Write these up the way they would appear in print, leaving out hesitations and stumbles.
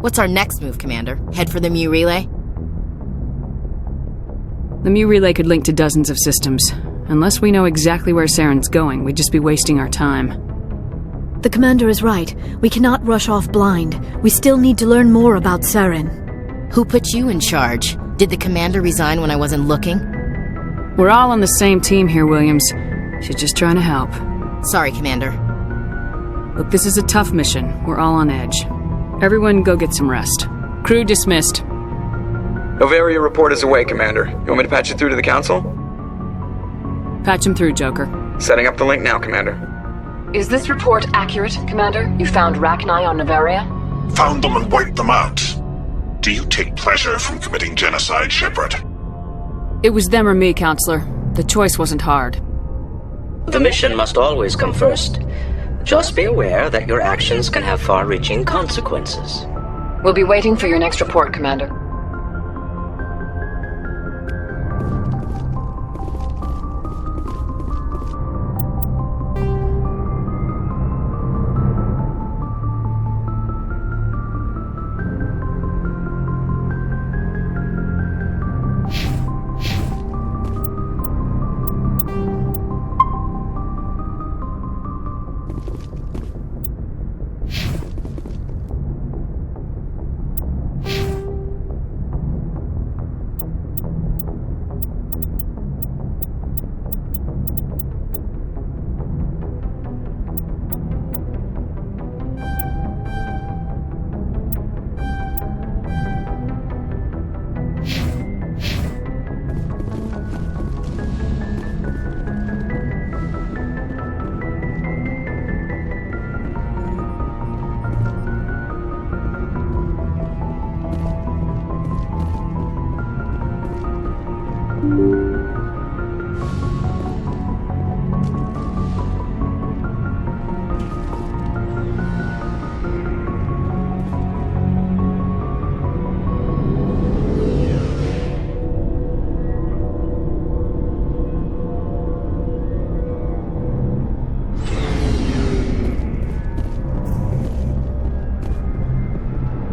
What's our next move, Commander? Head for the Mu Relay? The Mu Relay could link to dozens of systems. Unless we know exactly where Saren's going, we'd just be wasting our time. The Commander is right. We cannot rush off blind. We still need to learn more about Saren. Who put you in charge? Did the Commander resign when I wasn't looking? We're all on the same team here, Williams. She's just trying to help. Sorry, Commander. Look, this is a tough mission. We're all on edge. Everyone go get some rest. Crew dismissed. Novaria report is away, Commander. You want me to patch it through to the Council? Patch him through, Joker. Setting up the link now, Commander. Is this report accurate, Commander? You found Rachni on Novaria? Found them and wiped them out. Do you take pleasure from committing genocide, Shepard? It was them or me, Counselor. The choice wasn't hard. The mission must always come first. Just be aware that your actions can have far-reaching consequences. We'll be waiting for your next report, Commander.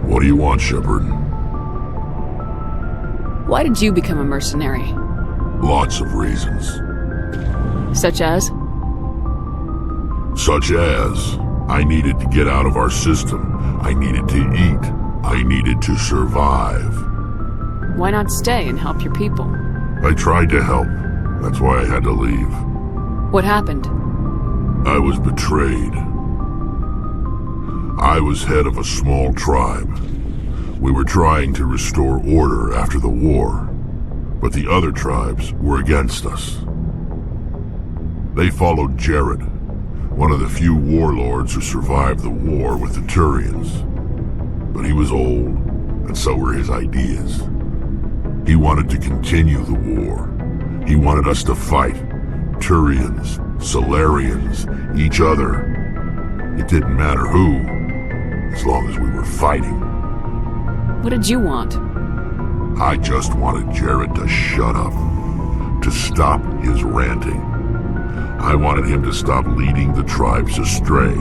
What do you want, Shepard? Why did you become a mercenary? Lots of reasons. Such as? Such as, I needed to get out of our system. I needed to eat. I needed to survive. Why not stay and help your people? I tried to help. That's why I had to leave. What happened? I was betrayed. I was head of a small tribe. We were trying to restore order after the war, but the other tribes were against us. They followed Jared, one of the few warlords who survived the war with the Turians. But he was old, and so were his ideas. He wanted to continue the war. He wanted us to fight. Turians, Solarians, each other. It didn't matter who, as long as we were fighting. What did you want? I just wanted Jared to shut up, to stop his ranting. I wanted him to stop leading the tribes astray.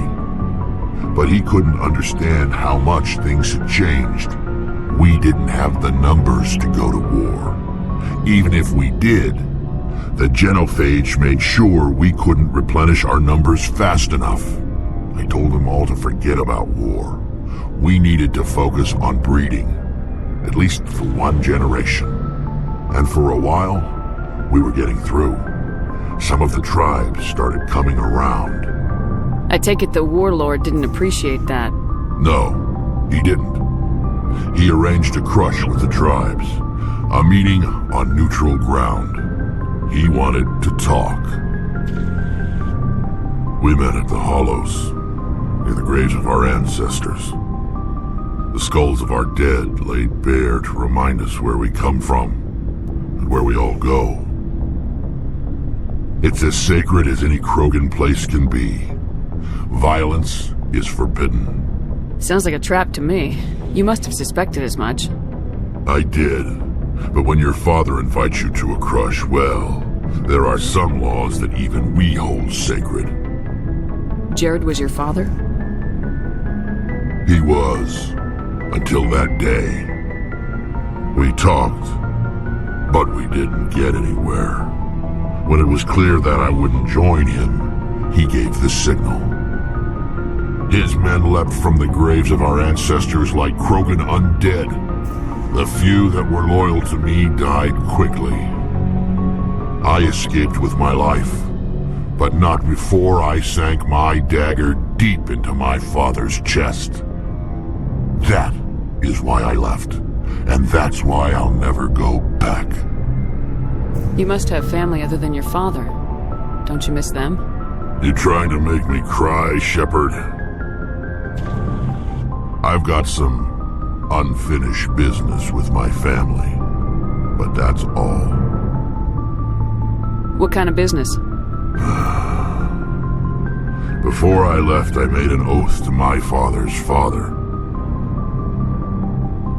But he couldn't understand how much things had changed. We didn't have the numbers to go to war. Even if we did, the genophage made sure we couldn't replenish our numbers fast enough. I told them all to forget about war. We needed to focus on breeding, at least for one generation. And for a while, we were getting through. Some of the tribes started coming around. I take it the warlord didn't appreciate that. No, he didn't. He arranged a crush with the tribes, a meeting on neutral ground. He wanted to talk. We met at the Hollows, near the graves of our ancestors. The skulls of our dead laid bare to remind us where we come from and where we all go. It's as sacred as any Krogan place can be. Violence is forbidden. Sounds like a trap to me. You must have suspected as much. I did. But when your father invites you to a crush, well, there are some laws that even we hold sacred. Jared was your father? He was. Until that day. We talked, but we didn't get anywhere. When it was clear that I wouldn't join him, he gave the signal. His men leapt from the graves of our ancestors like Krogan undead. The few that were loyal to me died quickly. I escaped with my life, but not before I sank my dagger deep into my father's chest. That is why I left, and that's why I'll never go back. You must have family other than your father. Don't you miss them? You trying to make me cry, Shepard? I've got some unfinished business with my family, but that's all. What kind of business? Before I left, I made an oath to my father's father.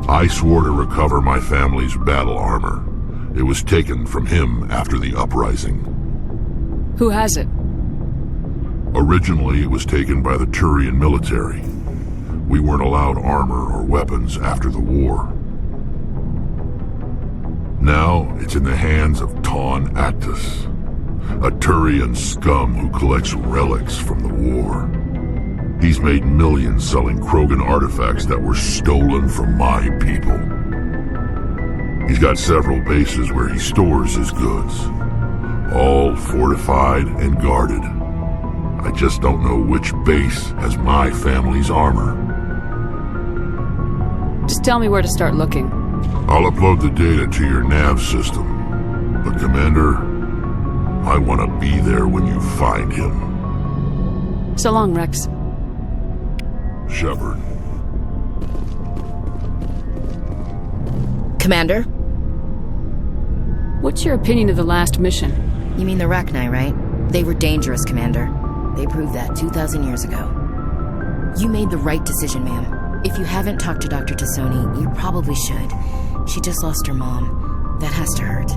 I swore to recover my family's battle armor. It was taken from him after the uprising. Who has it? Originally, it was taken by the Turian military. We weren't allowed armor or weapons after the war. Now, it's in the hands of Ton Actus, a Turian scum who collects relics from the war. He's made millions selling Krogan artifacts that were stolen from my people. He's got several bases where he stores his goods, all fortified and guarded. I just don't know which base has my family's armor. Just tell me where to start looking. I'll upload the data to your nav system. But Commander, I want to be there when you find him. So long, Rex. Shepard. Commander? What's your opinion of the last mission? You mean the Rachni, right? They were dangerous, Commander. They proved that 2,000 years ago. You made the right decision, ma'am. If you haven't talked to Dr. Tassoni, you probably should. She just lost her mom. That has to hurt.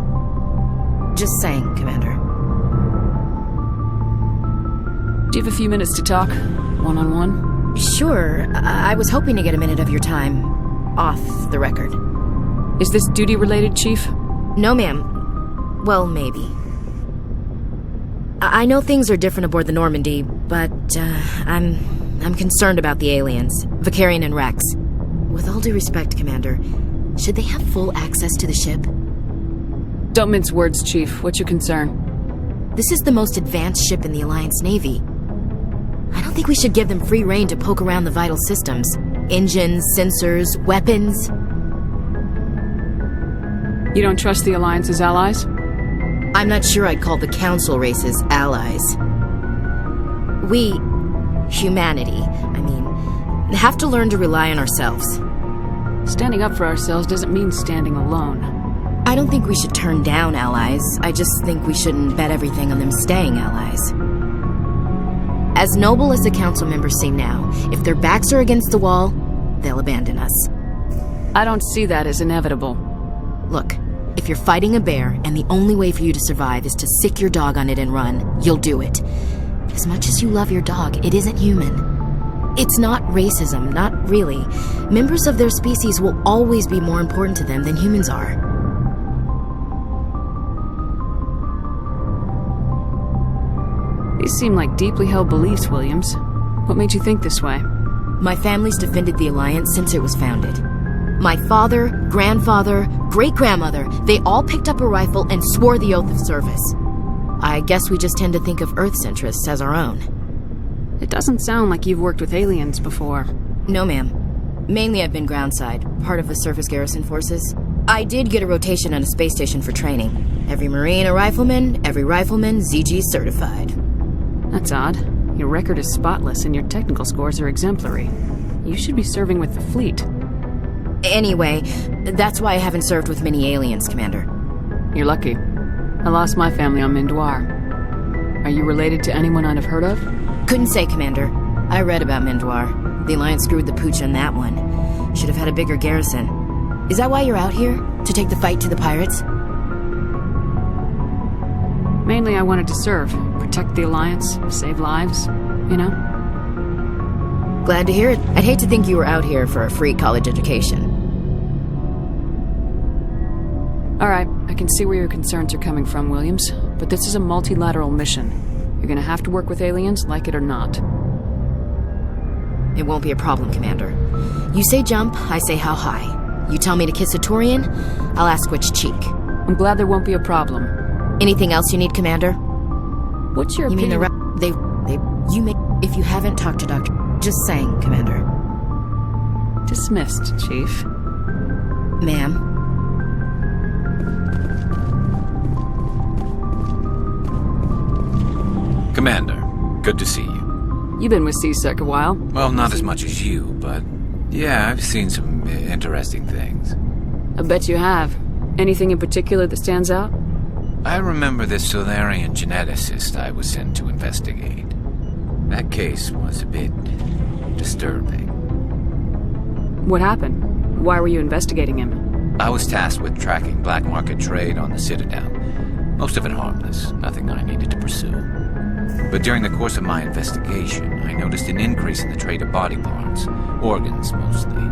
Just saying, Commander. Do you have a few minutes to talk? One-on-one? Sure. I was hoping to get a minute of your time off the record. Is this duty-related, Chief? No, ma'am. Well, maybe. I know things are different aboard the Normandy, but I'm concerned about the aliens, Vicarian and Rex. With all due respect, Commander, should they have full access to the ship? Don't mince words, Chief. What's your concern? This is the most advanced ship in the Alliance Navy. I don't think we should give them free rein to poke around the vital systems. Engines, sensors, weapons. You don't trust the Alliance's allies? I'm not sure I'd call the Council races allies. We, humanity, have to learn to rely on ourselves. Standing up for ourselves doesn't mean standing alone. I don't think we should turn down allies. I just think we shouldn't bet everything on them staying allies. As noble as the Council members seem now, if their backs are against the wall, they'll abandon us. I don't see that as inevitable. Look, if you're fighting a bear and the only way for you to survive is to sick your dog on it and run, you'll do it. As much as you love your dog, it isn't human. It's not racism, not really. Members of their species will always be more important to them than humans are. These seem like deeply held beliefs, Williams. What made you think this way? My family's defended the Alliance since it was founded. My father, grandfather, great-grandmother, they all picked up a rifle and swore the oath of service. I guess we just tend to think of Earth's interests as our own. It doesn't sound like you've worked with aliens before. No, ma'am. Mainly I've been groundside, part of the surface garrison forces. I did get a rotation on a space station for training. Every Marine a rifleman, every rifleman ZG certified. That's odd. Your record is spotless and your technical scores are exemplary. You should be serving with the fleet. Anyway, that's why I haven't served with many aliens, Commander. You're lucky. I lost my family on Mindoir. Are you related to anyone I'd have heard of? Couldn't say, Commander. I read about Mindoir. The Alliance screwed the pooch on that one. Should have had a bigger garrison. Is that why you're out here? To take the fight to the pirates? Mainly I wanted to serve. Protect the Alliance, save lives, you know? Glad to hear it. I'd hate to think you were out here for a free college education. Alright, I can see where your concerns are coming from, Williams. But this is a multilateral mission. You're gonna have to work with aliens, like it or not. It won't be a problem, Commander. You say jump, I say how high. You tell me to kiss a Turian, I'll ask which cheek. I'm glad there won't be a problem. Anything else you need, Commander? What's your You mean opinion? you may... If you haven't talked to Dr. Just saying, Commander. Dismissed, Chief. Ma'am. Commander, good to see you. You've been with C-Sec a while. Well, not as much as you, but yeah, I've seen some interesting things. I bet you have. Anything in particular that stands out? I remember this Solarian geneticist I was sent to investigate. That case was a bit disturbing. What happened? Why were you investigating him? I was tasked with tracking black market trade on the Citadel. Most of it harmless, nothing I needed to pursue. But during the course of my investigation, I noticed an increase in the trade of body parts, organs mostly.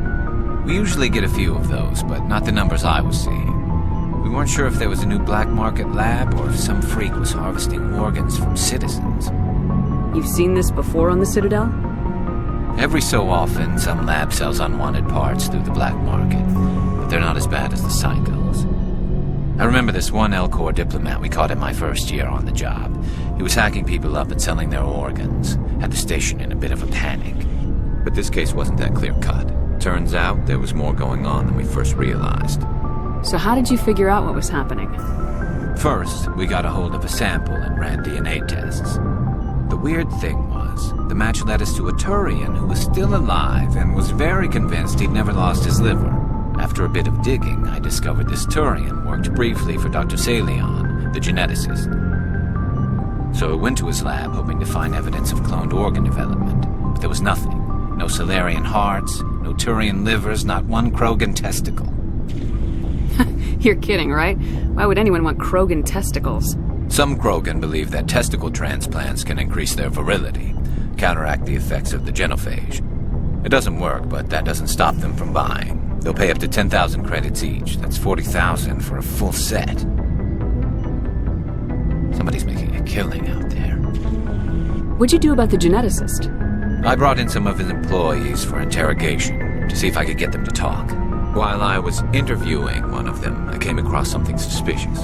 We usually get a few of those, but not the numbers I was seeing. We weren't sure if there was a new black market lab or if some freak was harvesting organs from citizens. You've seen this before on the Citadel? Every so often, some lab sells unwanted parts through the black market, but they're not as bad as the psychos. I remember this one L-Corps diplomat we caught in my first year on the job. He was hacking people up and selling their organs, had the station in a bit of a panic. But this case wasn't that clear-cut. Turns out there was more going on than we first realized. So how did you figure out what was happening? First, we got a hold of a sample and ran DNA tests. The weird thing was, the match led us to a Turian who was still alive and was very convinced he'd never lost his liver. After a bit of digging, I discovered this Turian worked briefly for Dr. Salion, the geneticist. So I went to his lab hoping to find evidence of cloned organ development, but there was nothing. No Solarian hearts, no Turian livers, not one Krogan testicle. You're kidding, right? Why would anyone want Krogan testicles? Some Krogan believe that testicle transplants can increase their virility, counteract the effects of the genophage. It doesn't work, but that doesn't stop them from buying. They'll pay up to 10,000 credits each. That's 40,000 for a full set. Somebody's making a killing out there. What'd you do about the geneticist? I brought in some of his employees for interrogation to see if I could get them to talk. While I was interviewing one of them, I came across something suspicious.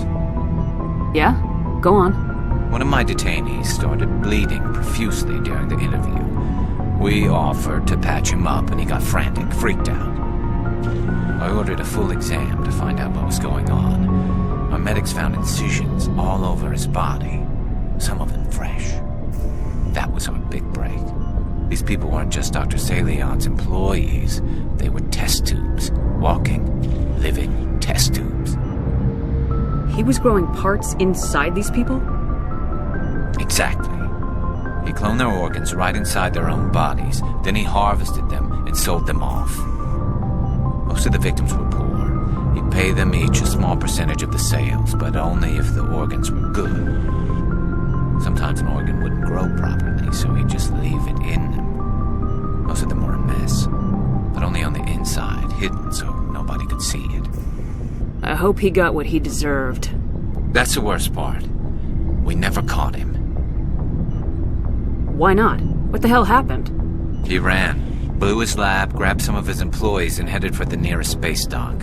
Yeah? Go on. One of my detainees started bleeding profusely during the interview. We offered to patch him up and he got frantic, freaked out. I ordered a full exam to find out what was going on. Our medics found incisions all over his body, some of them fresh. That was our big break. These people weren't just Dr. Salion's employees. They were test tubes. Walking, living test tubes. He was growing parts inside these people? Exactly. He cloned their organs right inside their own bodies. Then he harvested them and sold them off. Most of the victims were poor. He'd pay them each a small percentage of the sales, but only if the organs were good. Sometimes an organ wouldn't grow properly, so he'd just leave it in them. Most of them were a mess, but only on the inside, hidden so nobody could see it. I hope he got what he deserved. That's the worst part. We never caught him. Why not? What the hell happened? He ran, blew his lab, grabbed some of his employees, and headed for the nearest space dock.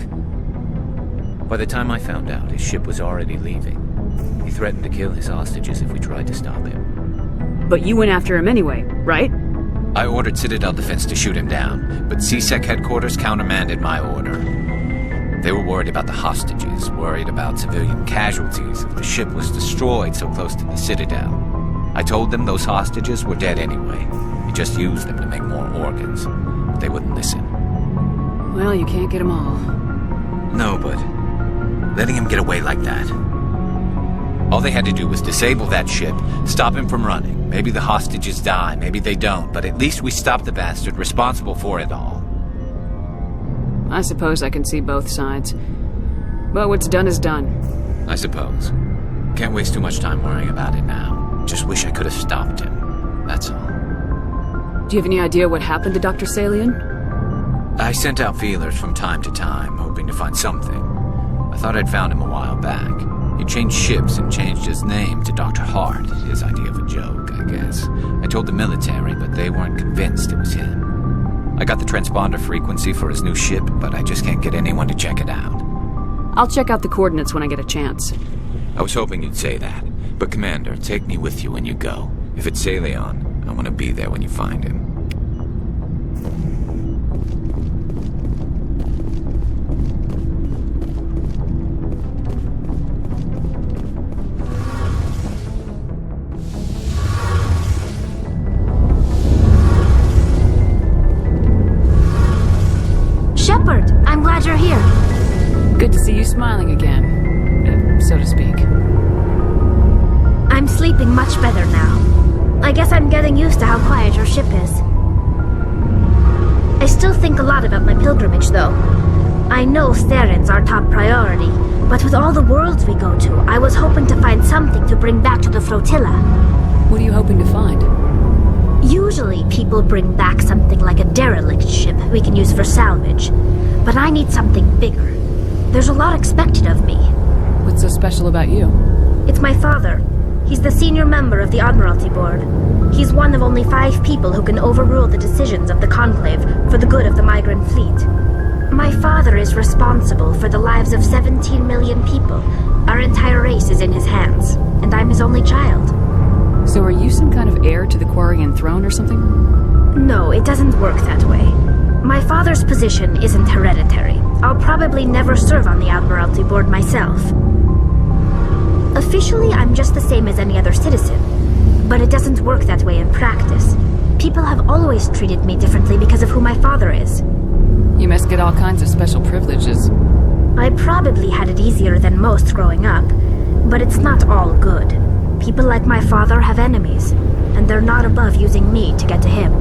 By the time I found out, his ship was already leaving. He threatened to kill his hostages if we tried to stop him. But you went after him anyway, right? I ordered Citadel Defense to shoot him down, but C-Sec headquarters countermanded my order. They were worried about the hostages, worried about civilian casualties if the ship was destroyed so close to the Citadel. I told them those hostages were dead anyway. He just used them to make more organs. But they wouldn't listen. Well, you can't get them all. No, but letting him get away like that. All they had to do was disable that ship, stop him from running. Maybe the hostages die, maybe they don't, but at least we stopped the bastard responsible for it all. I suppose I can see both sides. But what's done is done. I suppose. Can't waste too much time worrying about it now. Just wish I could have stopped him. That's all. Do you have any idea what happened to Dr. Salian? I sent out feelers from time to time, hoping to find something. I thought I'd found him a while back. He changed ships and changed his name to Dr. Hart, his idea of a joke, I guess. I told the military, but they weren't convinced it was him. I got the transponder frequency for his new ship, but I just can't get anyone to check it out. I'll check out the coordinates when I get a chance. I was hoping you'd say that. But Commander, take me with you when you go. If it's Salion, I want to be there when you find him. Shepard, I'm glad you're here. Good to see you smiling again, so to speak. I'm sleeping much better now. I guess I'm getting used to how quiet your ship is. I still think a lot about my pilgrimage, though. I know Starin's our top priority, but with all the worlds we go to, I was hoping to find something to bring back to the flotilla. What are you hoping to find? Usually, people bring back something like a derelict ship we can use for salvage, but I need something bigger. There's a lot expected of me. What's so special about you? It's my father. He's the senior member of the Admiralty Board. He's one of only 5 people who can overrule the decisions of the Conclave for the good of the migrant fleet. My father is responsible for the lives of 17 million people. Our entire race is in his hands, and I'm his only child. So are you some kind of heir to the Quarian throne or something? No, it doesn't work that way. My father's position isn't hereditary. I'll probably never serve on the Admiralty Board myself. Officially, I'm just the same as any other citizen, but it doesn't work that way in practice. People have always treated me differently because of who my father is. You must get all kinds of special privileges. I probably had it easier than most growing up, but it's not all good. People like my father have enemies, and they're not above using me to get to him.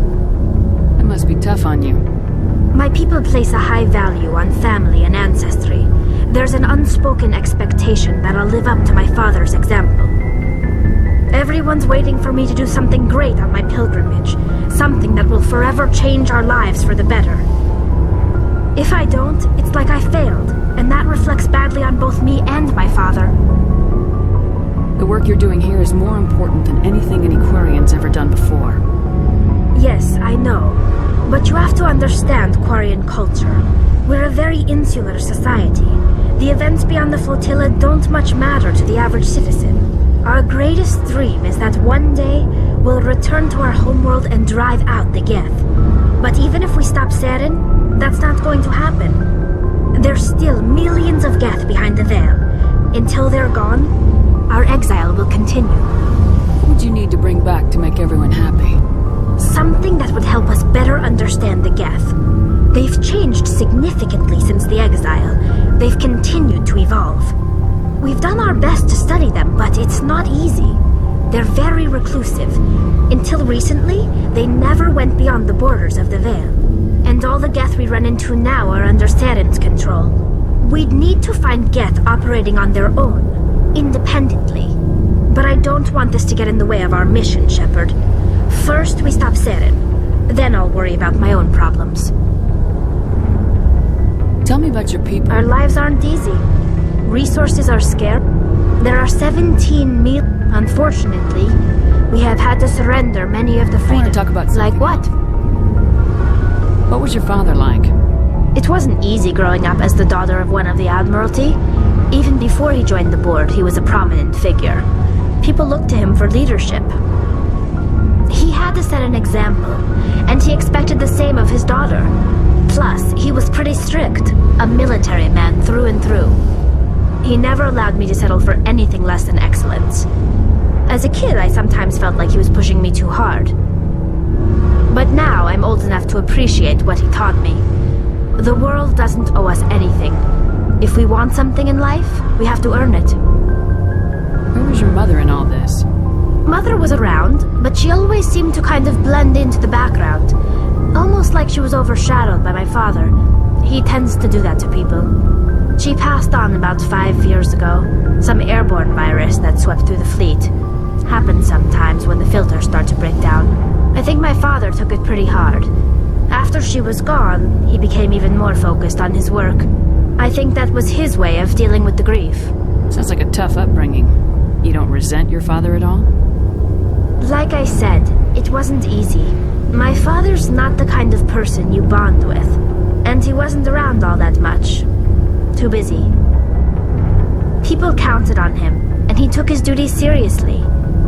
That must be tough on you. My people place a high value on family and ancestry. There's an unspoken expectation that I'll live up to my father's example. Everyone's waiting for me to do something great on my pilgrimage, something that will forever change our lives for the better. If I don't, it's like I failed, and that reflects badly on both me and my father. The work you're doing here is more important than anything any Quarian's ever done before. Yes, I know. But you have to understand Quarian culture. We're a very insular society. The events beyond the flotilla don't much matter to the average citizen. Our greatest dream is that one day we'll return to our homeworld and drive out the Geth. But even if we stop Saren, that's not going to happen. There's still millions of Geth behind the veil. Until they're gone, our exile will continue. What would you need to bring back to make everyone happy? Something that would help us better understand the Geth. They've changed significantly since the exile. They've continued to evolve. We've done our best to study them, but it's not easy. They're very reclusive. Until recently, they never went beyond the borders of the Veil. And all the Geth we run into now are under Saren's control. We'd need to find Geth operating on their own, independently. But I don't want this to get in the way of our mission, Shepard. First, we stop Saren. Then I'll worry about my own problems. Tell me about your people. Our lives aren't easy. Resources are scarce. There are 17 million. Unfortunately, we have had to surrender many of the freedoms. I want to talk about like what? What was your father like? It wasn't easy growing up as the daughter of one of the Admiralty. Even before he joined the board, he was a prominent figure. People looked to him for leadership. He had to set an example, and he expected the same of his daughter. Plus, he was pretty strict, a military man through and through. He never allowed me to settle for anything less than excellence. As a kid, I sometimes felt like he was pushing me too hard. But now I'm old enough to appreciate what he taught me. The world doesn't owe us anything. If we want something in life, we have to earn it. Where was your mother in all this? Mother was around, but she always seemed to kind of blend into the background. Almost like she was overshadowed by my father. He tends to do that to people. She passed on about 5 years ago. Some airborne virus that swept through the fleet. Happens sometimes when the filters start to break down. I think my father took it pretty hard. After she was gone, he became even more focused on his work. I think that was his way of dealing with the grief. Sounds like a tough upbringing. You don't resent your father at all? Like I said, it wasn't easy. My father's not the kind of person you bond with, and he wasn't around all that much. Too busy. People counted on him, and he took his duties seriously.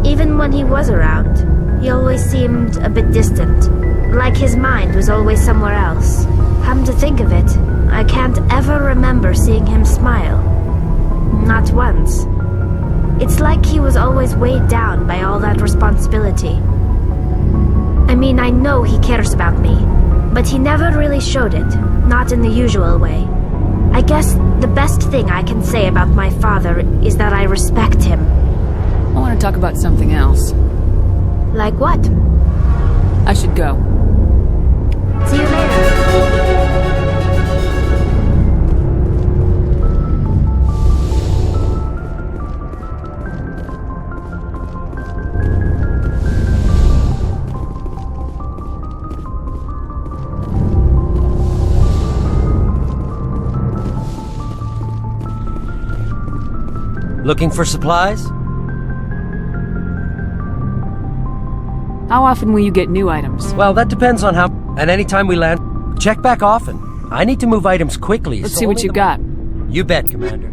Even when he was around, he always seemed a bit distant, like his mind was always somewhere else. Come to think of it, I can't ever remember seeing him smile. Not once. It's like he was always weighed down by all that responsibility. I mean, I know he cares about me, but he never really showed it, not in the usual way. I guess the best thing I can say about my father is that I respect him. I want to talk about something else. Like what? I should go. See you later. Looking for supplies? How often will you get new items? Well, that depends on how... And anytime we land, check back often. I need to move items quickly. Let's see what you got. You bet, Commander.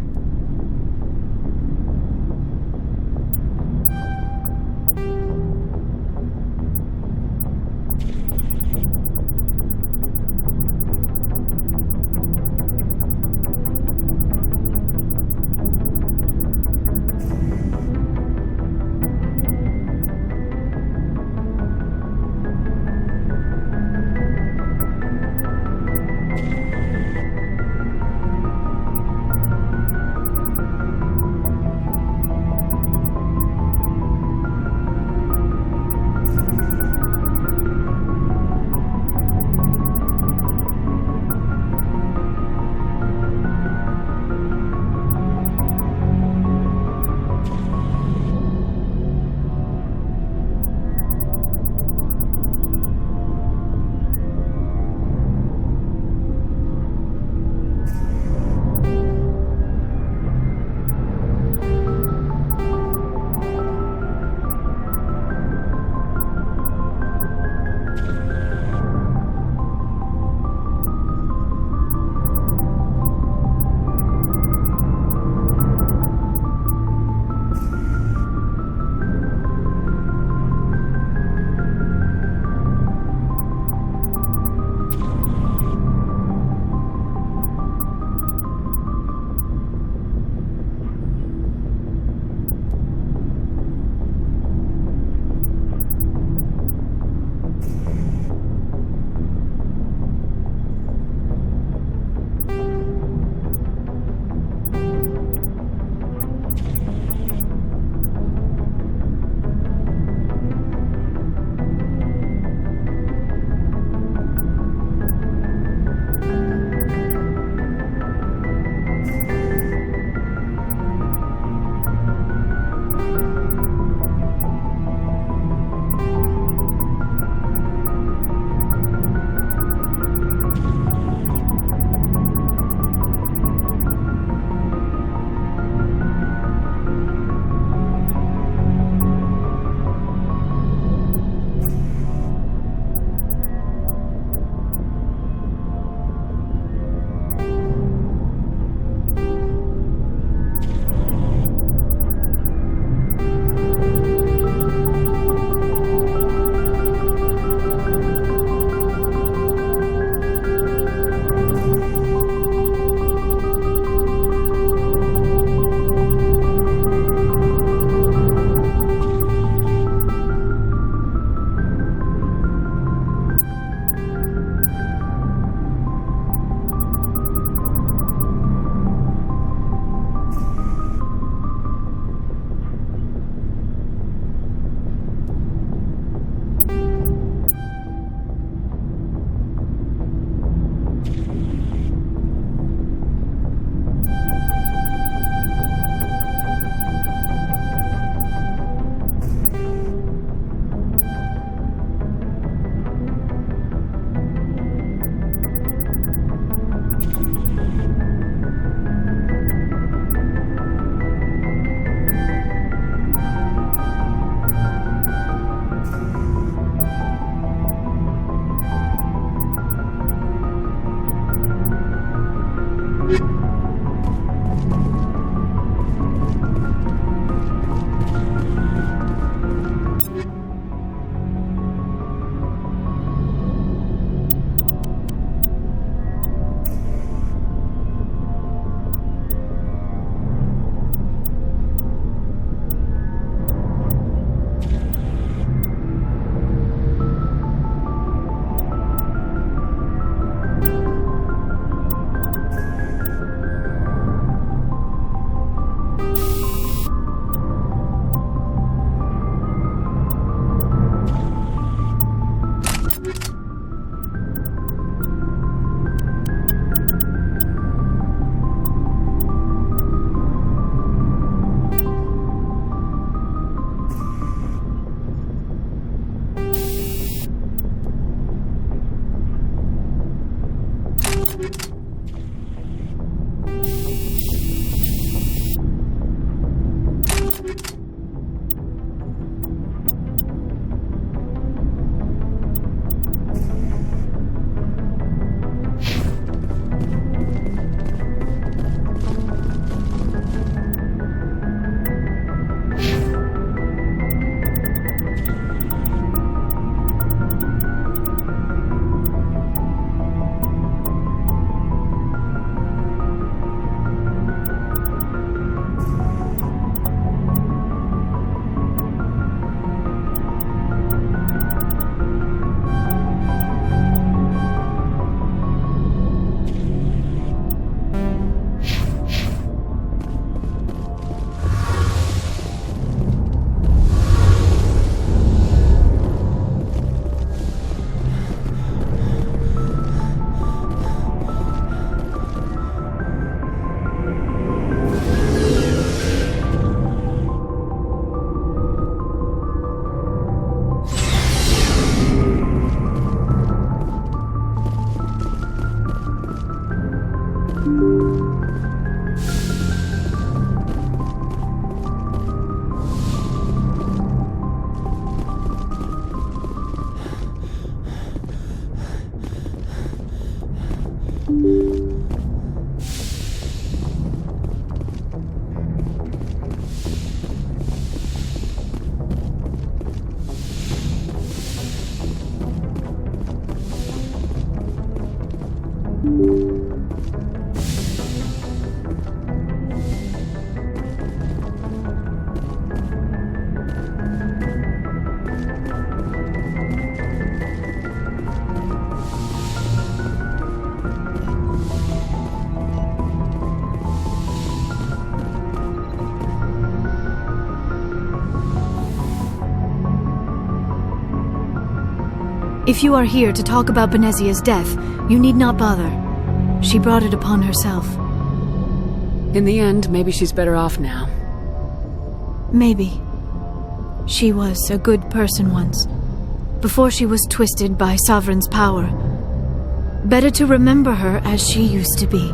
If you are here to talk about Benezia's death, you need not bother. She brought it upon herself. In the end, maybe she's better off now. Maybe. She was a good person once, before she was twisted by Sovereign's power. Better to remember her as she used to be.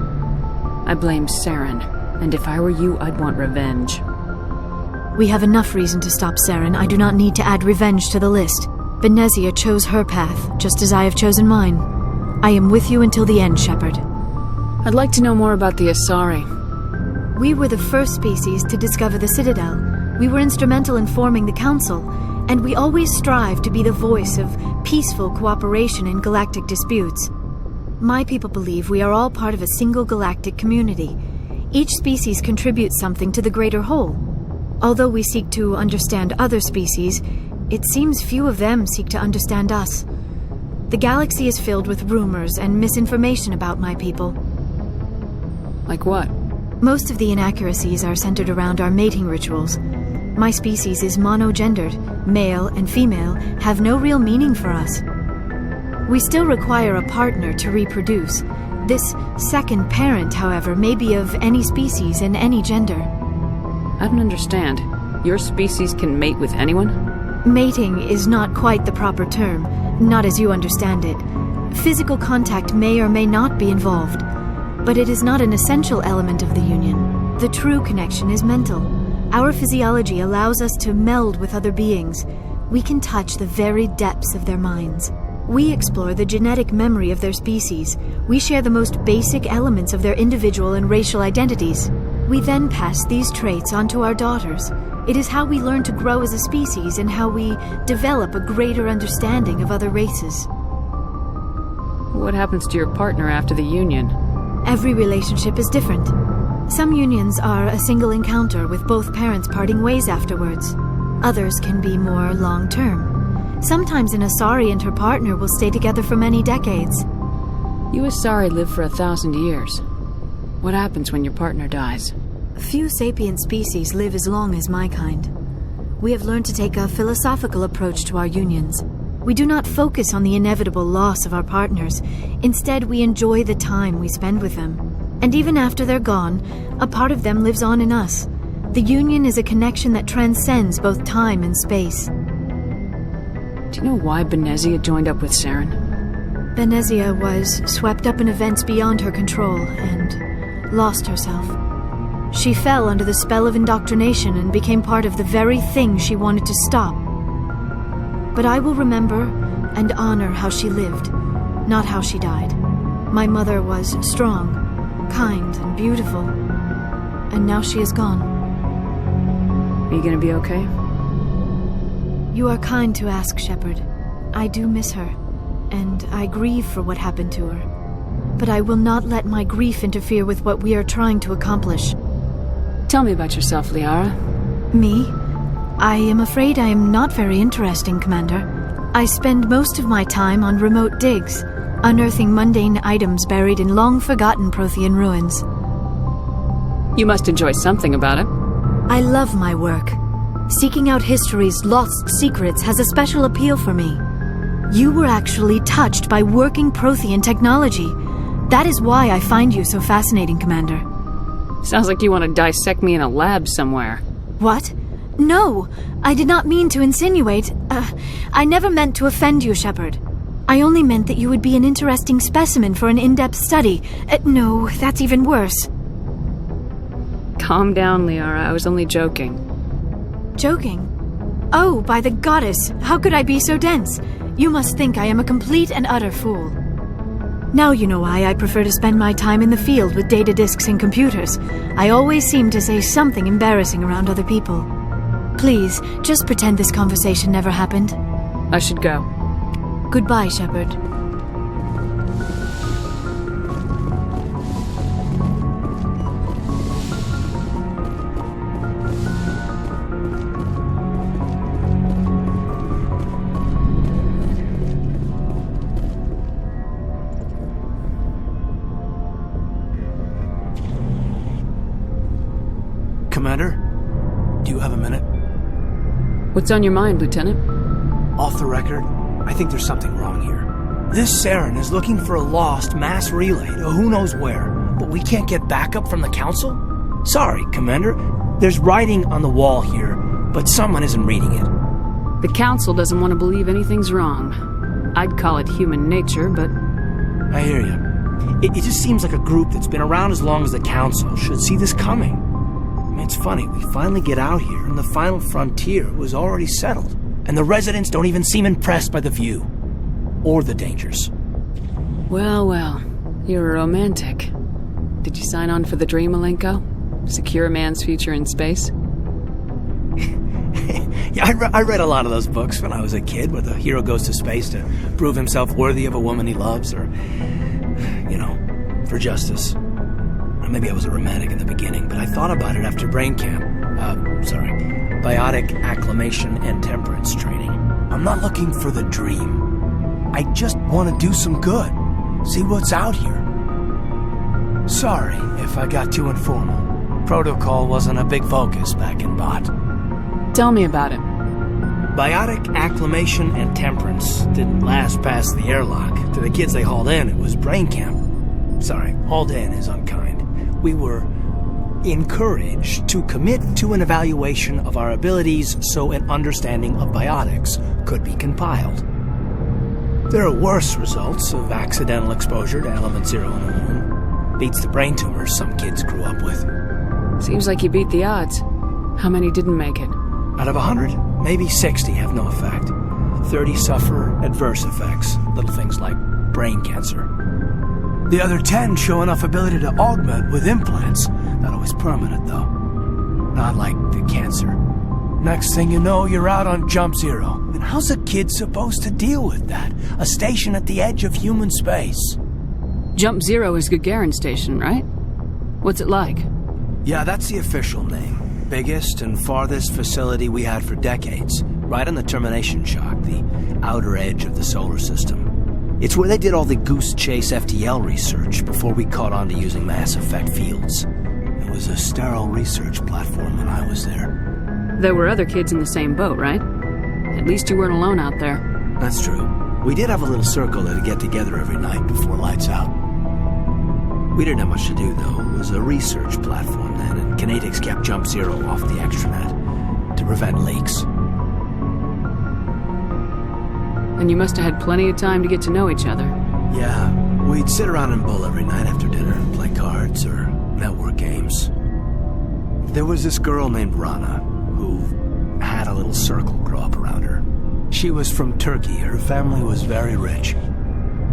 I blame Saren, and if I were you, I'd want revenge. We have enough reason to stop Saren. I do not need to add revenge to the list. Benezia chose her path, just as I have chosen mine. I am with you until the end, Shepard. I'd like to know more about the Asari. We were the first species to discover the Citadel. We were instrumental in forming the Council, and we always strive to be the voice of peaceful cooperation in galactic disputes. My people believe we are all part of a single galactic community. Each species contributes something to the greater whole. Although we seek to understand other species, it seems few of them seek to understand us. The galaxy is filled with rumors and misinformation about my people. Like what? Most of the inaccuracies are centered around our mating rituals. My species is monogendered. Male and female have no real meaning for us. We still require a partner to reproduce. This second parent, however, may be of any species and any gender. I don't understand. Your species can mate with anyone? Mating is not quite the proper term, not as you understand it. Physical contact may or may not be involved, but it is not an essential element of the union. The true connection is mental. Our physiology allows us to meld with other beings. We can touch the very depths of their minds. We explore the genetic memory of their species. We share the most basic elements of their individual and racial identities. We then pass these traits on to our daughters. It is how we learn to grow as a species and how we develop a greater understanding of other races. What happens to your partner after the union? Every relationship is different. Some unions are a single encounter with both parents parting ways afterwards. Others can be more long-term. Sometimes an Asari and her partner will stay together for many decades. You Asari live for 1,000 years. What happens when your partner dies? Few sapient species live as long as my kind. We have learned to take a philosophical approach to our unions. We do not focus on the inevitable loss of our partners. Instead, we enjoy the time we spend with them. And even after they're gone, a part of them lives on in us. The union is a connection that transcends both time and space. Do you know why Benezia joined up with Saren? Benezia was swept up in events beyond her control and lost herself. She fell under the spell of indoctrination and became part of the very thing she wanted to stop. But I will remember and honor how she lived, not how she died. My mother was strong, kind, and beautiful, and now she is gone. Are you gonna be okay? You are kind to ask, Shepard. I do miss her, and I grieve for what happened to her. But I will not let my grief interfere with what we are trying to accomplish. Tell me about yourself, Liara. Me? I am afraid I am not very interesting, Commander. I spend most of my time on remote digs, unearthing mundane items buried in long-forgotten Prothean ruins. You must enjoy something about it. I love my work. Seeking out history's lost secrets has a special appeal for me. You were actually touched by working Prothean technology. That is why I find you so fascinating, Commander. Sounds like you want to dissect me in a lab somewhere. What? No, I did not mean to insinuate. I never meant to offend you, Shepard. I only meant that you would be an interesting specimen for an in-depth study. No, that's even worse. Calm down, Liara. I was only joking. Joking? Oh, by the goddess, how could I be so dense? You must think I am a complete and utter fool. Now you know why I prefer to spend my time in the field with data disks and computers. I always seem to say something embarrassing around other people. Please, just pretend this conversation never happened. I should go. Goodbye, Shepard. Commander, do you have a minute? What's on your mind, Lieutenant? Off the record, I think there's something wrong here. This Saren is looking for a lost mass relay to who knows where, but we can't get backup from the Council? Sorry, Commander. There's writing on the wall here, but someone isn't reading it. The Council doesn't want to believe anything's wrong. I'd call it human nature, but... I hear you. It just seems like a group that's been around as long as the Council should see this coming. I mean, it's funny, we finally get out here and the final frontier was already settled. And the residents don't even seem impressed by the view. Or the dangers. Well, well. You're a romantic. Did you sign on for the dream, Malenko? Secure a man's future in space? Yeah, I read a lot of those books when I was a kid, where the hero goes to space to prove himself worthy of a woman he loves, or, you know, for justice. Or maybe I was a romantic in the beginning, but I thought about it after brain camp. Biotic acclimation and temperance training. I'm not looking for the dream. I just want to do some good. See what's out here. Sorry if I got too informal. Protocol wasn't a big focus back in Bot. Tell me about it. Biotic acclimation and temperance didn't last past the airlock. To the kids they hauled in, it was brain camp. Sorry, hauled in is unkind. We were encouraged to commit to an evaluation of our abilities so an understanding of biotics could be compiled. There are worse results of accidental exposure to element 0 in a womb. Beats the brain tumors some kids grew up with. Seems like you beat the odds. How many didn't make it? Out of 100, maybe 60 have no effect. 30 suffer adverse effects, little things like brain cancer. The other 10 show enough ability to augment with implants. Not always permanent, though. Not like the cancer. Next thing you know, you're out on Jump Zero. And how's a kid supposed to deal with that? A station at the edge of human space. Jump Zero is Gagarin Station, right? What's it like? Yeah, that's the official name. Biggest and farthest facility we had for decades. Right on the termination shock, the outer edge of the solar system. It's where they did all the Goose Chase FTL research before we caught on to using mass effect fields. It was a sterile research platform when I was there. There were other kids in the same boat, right? At least you weren't alone out there. That's true. We did have a little circle that'd get together every night before lights out. We didn't have much to do, though. It was a research platform then, and Kinetics kept Jump Zero off the extranet to prevent leaks. And you must have had plenty of time to get to know each other. Yeah, we'd sit around and bull every night after dinner and play cards or network games. There was this girl named Rana who had a little circle grow up around her. She was from Turkey. Her family was very rich.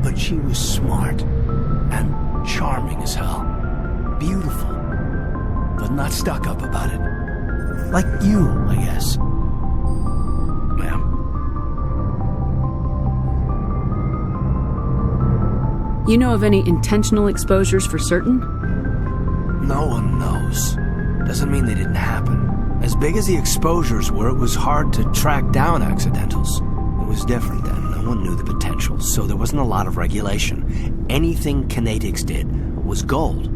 But she was smart and charming as hell. Beautiful. But not stuck up about it. Like you, I guess. Ma'am. You know of any intentional exposures for certain? No one knows. Doesn't mean they didn't happen. As big as the exposures were, it was hard to track down accidentals. It was different then. No one knew the potential, so there wasn't a lot of regulation. Anything Kinetics did was gold.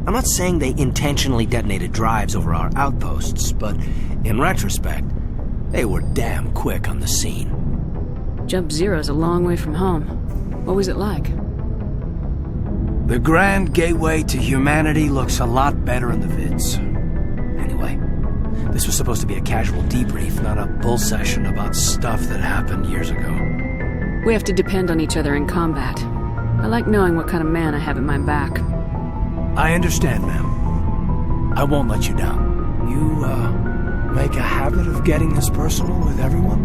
I'm not saying they intentionally detonated drives over our outposts, but in retrospect, they were damn quick on the scene. Jump Zero's a long way from home. What was it like? The grand gateway to humanity looks a lot better in the vids. Anyway, this was supposed to be a casual debrief, not a bull session about stuff that happened years ago. We have to depend on each other in combat. I like knowing what kind of man I have at my back. I understand, ma'am. I won't let you down. You, make a habit of getting this personal with everyone?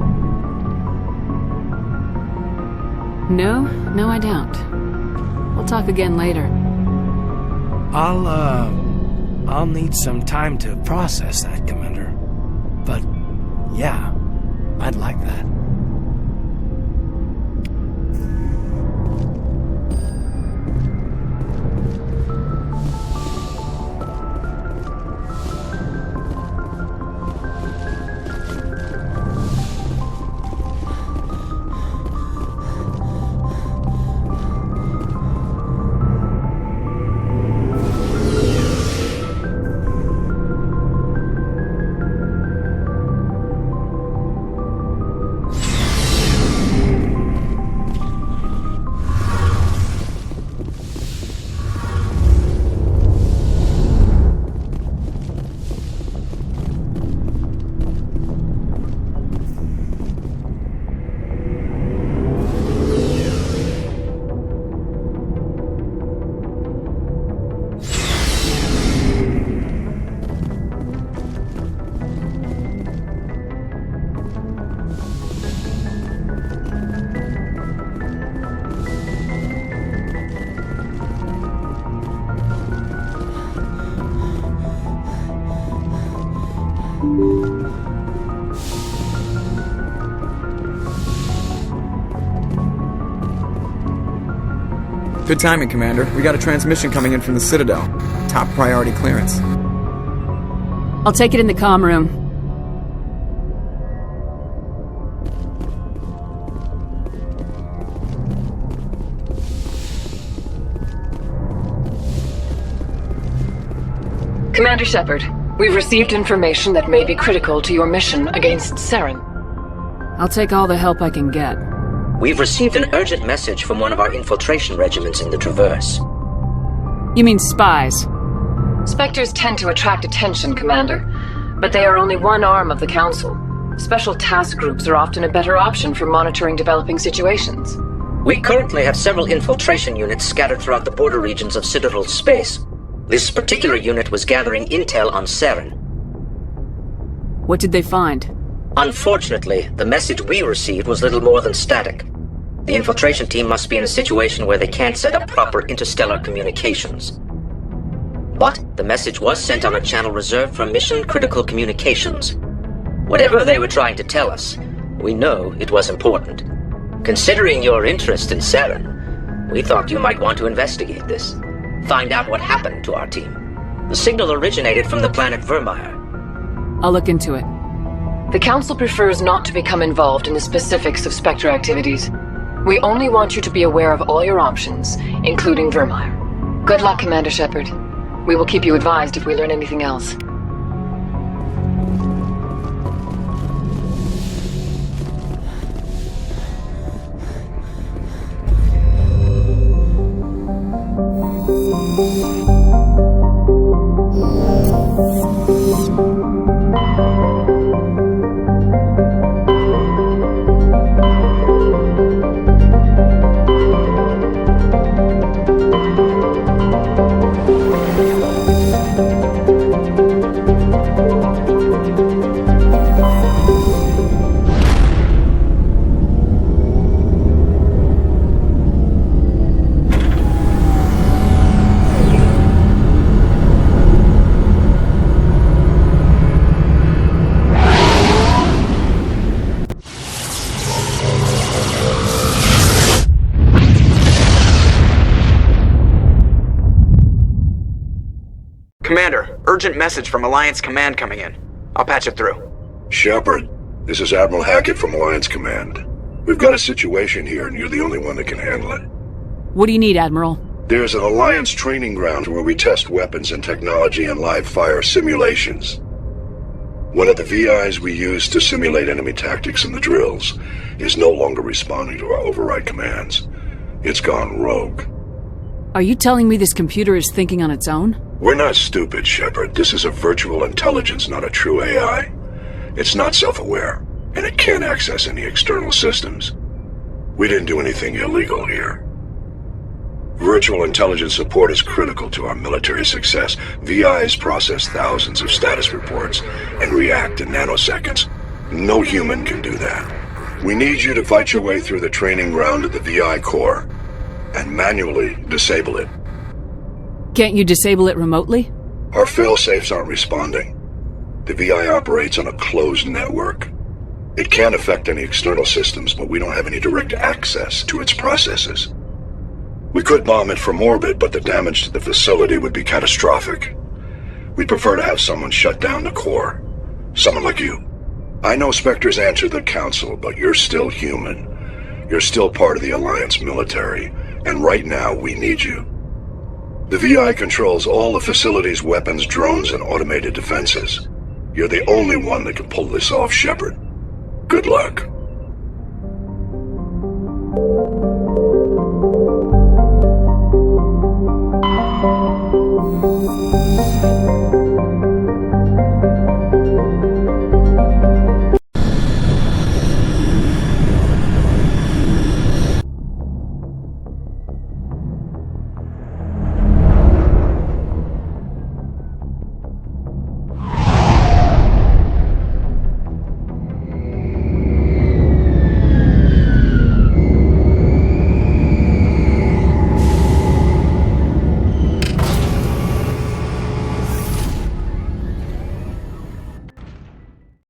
No, I don't. We'll talk again later. I'll need some time to process that, Commander. But, yeah, I'd like that. Good timing, Commander. We got a transmission coming in from the Citadel. Top priority clearance. I'll take it in the comm room. Commander Shepard, we've received information that may be critical to your mission against Saren. I'll take all the help I can get. We've received an urgent message from one of our infiltration regiments in the Traverse. You mean spies? Spectres tend to attract attention, Commander, but they are only one arm of the Council. Special task groups are often a better option for monitoring developing situations. We currently have several infiltration units scattered throughout the border regions of Citadel space. This particular unit was gathering intel on Saren. What did they find? Unfortunately, the message we received was little more than static. The infiltration team must be in a situation where they can't set up proper interstellar communications. But the message was sent on a channel reserved for mission-critical communications. Whatever they were trying to tell us, we know it was important. Considering your interest in Saren, we thought you might want to investigate this. Find out what happened to our team. The signal originated from the planet Vermeer. I'll look into it. The Council prefers not to become involved in the specifics of Spectre activities. We only want you to be aware of all your options, including Vermeer. Good luck, Commander Shepard. We will keep you advised if we learn anything else. urgent message from Alliance Command coming in. I'll patch it through. Shepard, this is Admiral Hackett from Alliance Command. We've got a situation here, and you're the only one that can handle it. What do you need, Admiral? There's an Alliance training ground where we test weapons and technology in live-fire simulations. One of the VIs we use to simulate enemy tactics in the drills is no longer responding to our override commands. It's gone rogue. Are you telling me this computer is thinking on its own? We're not stupid, Shepard. This is a virtual intelligence, not a true AI. It's not self-aware, and it can't access any external systems. We didn't do anything illegal here. Virtual intelligence support is critical to our military success. VIs process thousands of status reports and react in nanoseconds. No human can do that. We need you to fight your way through the training ground of the VI core and manually disable it. Can't you disable it remotely? Our fail-safes aren't responding. The VI operates on a closed network. It can't affect any external systems, but we don't have any direct access to its processes. We could bomb it from orbit, but the damage to the facility would be catastrophic. We'd prefer to have someone shut down the core. Someone like you. I know Spectres answer the Council, but you're still human. You're still part of the Alliance military, and right now we need you. The VI controls all the facility's weapons, drones, and automated defenses. You're the only one that can pull this off, Shepard. Good luck.